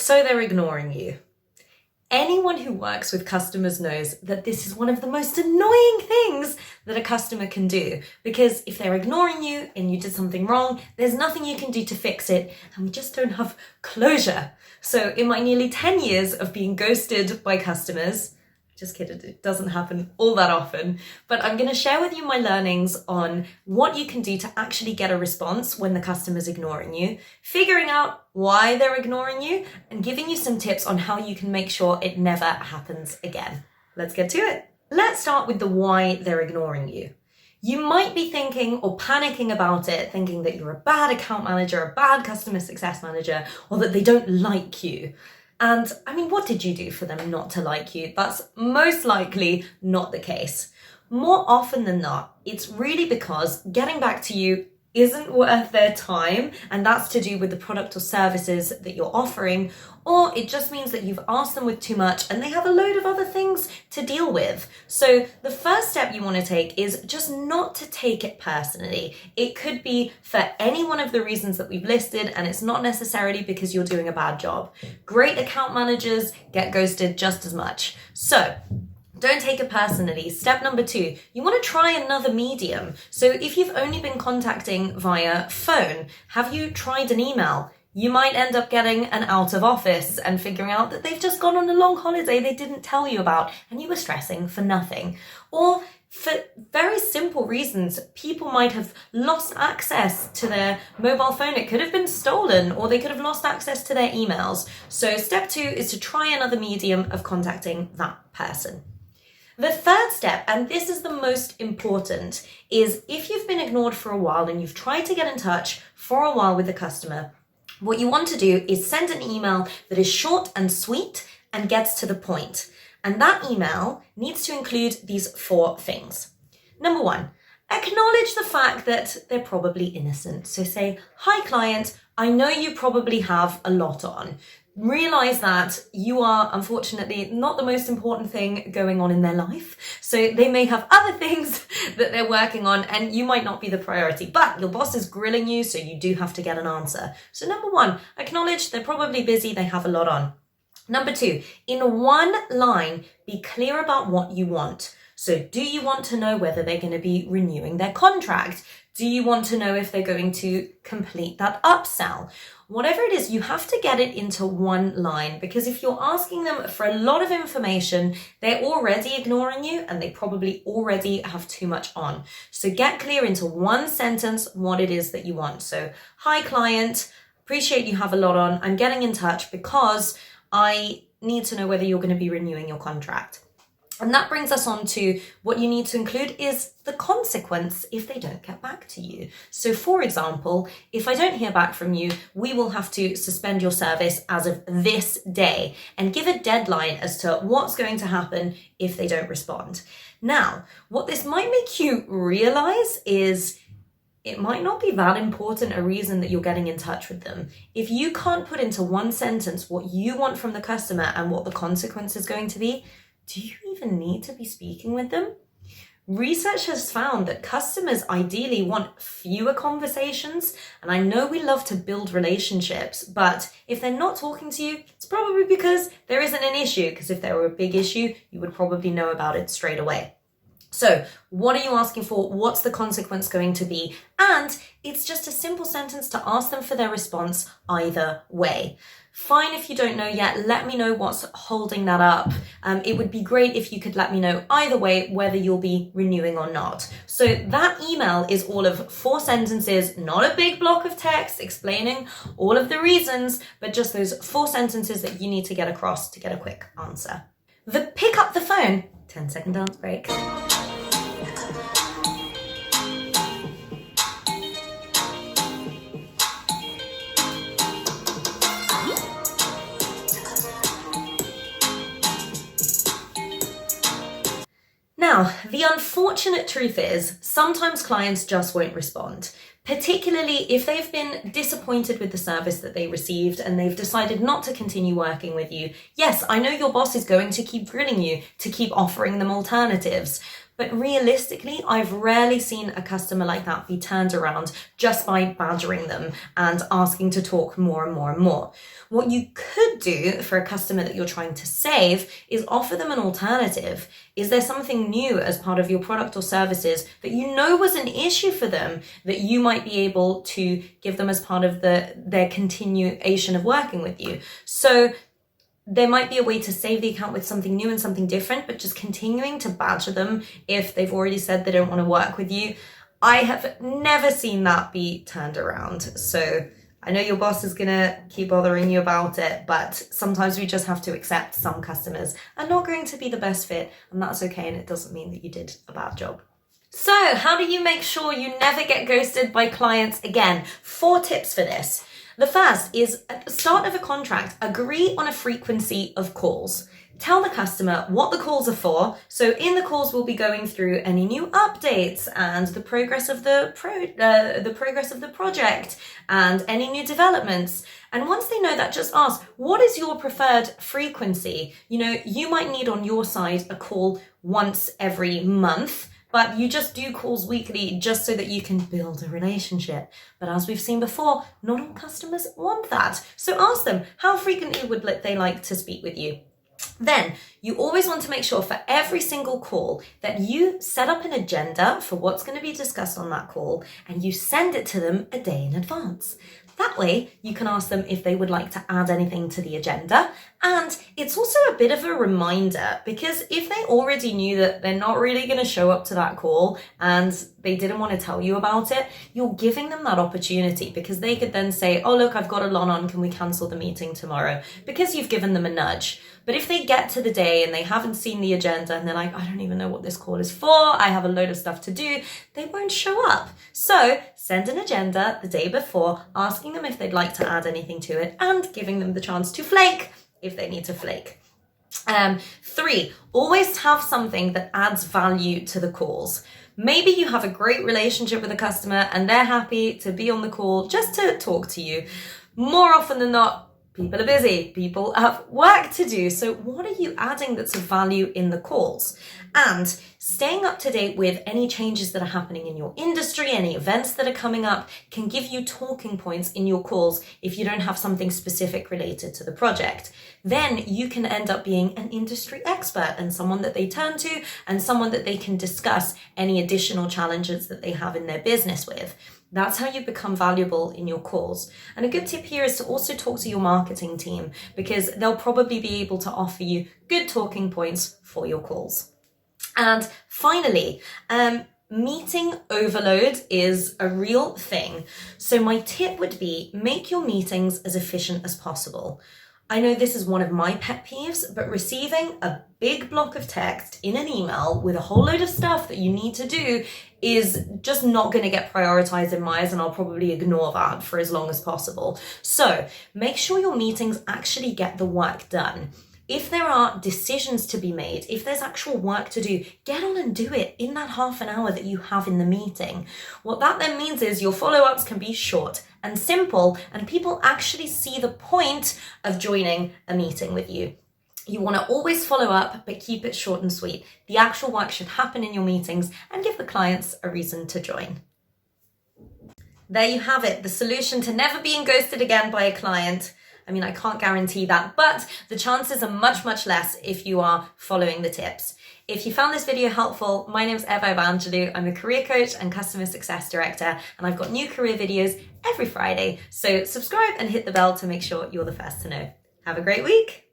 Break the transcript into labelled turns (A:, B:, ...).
A: So they're ignoring you. Anyone who works with customers knows that this is one of the most annoying things that a customer can do, because if they're ignoring you and you did something wrong, there's nothing you can do to fix it, and we just don't have closure. So in my nearly 10 years of being ghosted by customers, just kidding, it doesn't happen all that often, but I'm going to share with you my learnings on what you can do to actually get a response when the customer's ignoring you, figuring out why they're ignoring you, and giving you some tips on how you can make sure it never happens again. Let's get to it. Let's start with the why they're ignoring you. You might be thinking or panicking about it, thinking that you're a bad account manager, a bad customer success manager, or that they don't like you. And I mean, what did you do for them not to like you? That's most likely not the case. More often than not, it's really because getting back to you isn't worth their time, and that's to do with the product or services that you're offering, or it just means that you've asked them with too much and they have a load of other things to deal with. So the first step you want to take is just not to take it personally. It could be for any one of the reasons that we've listed, and it's not necessarily because you're doing a bad job. Great account managers get ghosted just as much. So don't take it personally. Step number 2, you want to try another medium. So if you've only been contacting via phone, have you tried an email? You might end up getting an out of office and figuring out that they've just gone on a long holiday they didn't tell you about, and you were stressing for nothing. Or for very simple reasons, people might have lost access to their mobile phone. It could have been stolen, or they could have lost access to their emails. So step 2 is to try another medium of contacting that person. The third step, and this is the most important, is if you've been ignored for a while and you've tried to get in touch for a while with the customer, what you want to do is send an email that is short and sweet and gets to the point. And that email needs to include these 4 things. Number 1, acknowledge the fact that they're probably innocent. So say, "Hi client, I know you probably have a lot on. Realize that you are unfortunately not the most important thing going on in their life. So they may have other things that they're working on and you might not be the priority, but your boss is grilling you, so you do have to get an answer." So number 1, acknowledge they're probably busy, they have a lot on. Number 2, in one line, be clear about what you want. So do you want to know whether they're going to be renewing their contract? Do you want to know if they're going to complete that upsell? Whatever it is, you have to get it into one line, because if you're asking them for a lot of information, they're already ignoring you and they probably already have too much on. So get clear into one sentence what it is that you want. So, "Hi client, appreciate you have a lot on. I'm getting in touch because I need to know whether you're going to be renewing your contract." And that brings us on to what you need to include is the consequence if they don't get back to you. So for example, if I don't hear back from you, we will have to suspend your service as of this day, and give a deadline as to what's going to happen if they don't respond. Now, what this might make you realize is it might not be that important a reason that you're getting in touch with them. If you can't put into one sentence what you want from the customer and what the consequence is going to be, do you even need to be speaking with them? Research has found that customers ideally want fewer conversations, and I know we love to build relationships, but if they're not talking to you, it's probably because there isn't an issue, because if there were a big issue, you would probably know about it straight away. So what are you asking for? What's the consequence going to be? And it's just a simple sentence to ask them for their response either way. Fine if you don't know yet, let me know what's holding that up. It would be great if you could let me know either way whether you'll be renewing or not. So that email is all of 4 sentences, not a big block of text explaining all of the reasons, but just those 4 sentences that you need to get across to get a quick answer. The pick up the phone, 10-second dance break. Now, the unfortunate truth is sometimes clients just won't respond, particularly if they've been disappointed with the service that they received and they've decided not to continue working with you. Yes, I know your boss is going to keep grilling you to keep offering them alternatives, But realistically, I've rarely seen a customer like that be turned around just by badgering them and asking to talk more and more and more. What you could do for a customer that you're trying to save is offer them an alternative. Is there something new as part of your product or services that you know was an issue for them that you might be able to give them as part of their continuation of working with you? So there might be a way to save the account with something new and something different, but just continuing to badger them if they've already said they don't want to work with you. I have never seen that be turned around. So I know your boss is going to keep bothering you about it, but sometimes we just have to accept some customers are not going to be the best fit, and that's okay, and it doesn't mean that you did a bad job. So how do you make sure you never get ghosted by clients again? 4 tips for this. The first is at the start of a contract, agree on a frequency of calls. Tell the customer what the calls are for. So in the calls, we'll be going through any new updates and the progress of the project and any new developments. And once they know that, just ask, what is your preferred frequency? You might need on your side a call once every month, but you just do calls weekly just so that you can build a relationship. But as we've seen before, not all customers want that. So ask them, how frequently would they like to speak with you? Then you always want to make sure for every single call that you set up an agenda for what's going to be discussed on that call, and you send it to them a day in advance. That way, you can ask them if they would like to add anything to the agenda. And it's also a bit of a reminder, because if they already knew that they're not really going to show up to that call and they didn't want to tell you about it, you're giving them that opportunity, because they could then say, oh, look, I've got a lot on. Can we cancel the meeting tomorrow? Because you've given them a nudge. But if they get to the day and they haven't seen the agenda and they're like, I don't even know what this call is for, I have a load of stuff to do, they won't show up. So send an agenda the day before, asking them if they'd like to add anything to it and giving them the chance to flake if they need to flake. 3, always have something that adds value to the calls. Maybe you have a great relationship with a customer and they're happy to be on the call just to talk to you. More often than not, people are busy, people have work to do. So what are you adding that's of value in the calls? And staying up to date with any changes that are happening in your industry, any events that are coming up, can give you talking points in your calls if you don't have something specific related to the project. Then you can end up being an industry expert and someone that they turn to and someone that they can discuss any additional challenges that they have in their business with. That's how you become valuable in your calls. And a good tip here is to also talk to your marketing team, because they'll probably be able to offer you good talking points for your calls. And finally, meeting overload is a real thing. So my tip would be, make your meetings as efficient as possible. I know this is one of my pet peeves, but receiving a big block of text in an email with a whole load of stuff that you need to do is just not going to get prioritized in my eyes, and I'll probably ignore that for as long as possible. So make sure your meetings actually get the work done. If there are decisions to be made, if there's actual work to do, get on and do it in that half an hour that you have in the meeting. What that then means is your follow-ups can be short and simple, and people actually see the point of joining a meeting with you. You want to always follow up, but keep it short and sweet. The actual work should happen in your meetings and give the clients a reason to join. There you have it, the solution to never being ghosted again by a client. I mean, I can't guarantee that, but the chances are much, much less if you are following the tips. If you found this video helpful, my name's Eva Evangelou. I'm a career coach and customer success director, and I've got new career videos every Friday. So subscribe and hit the bell to make sure you're the first to know. Have a great week.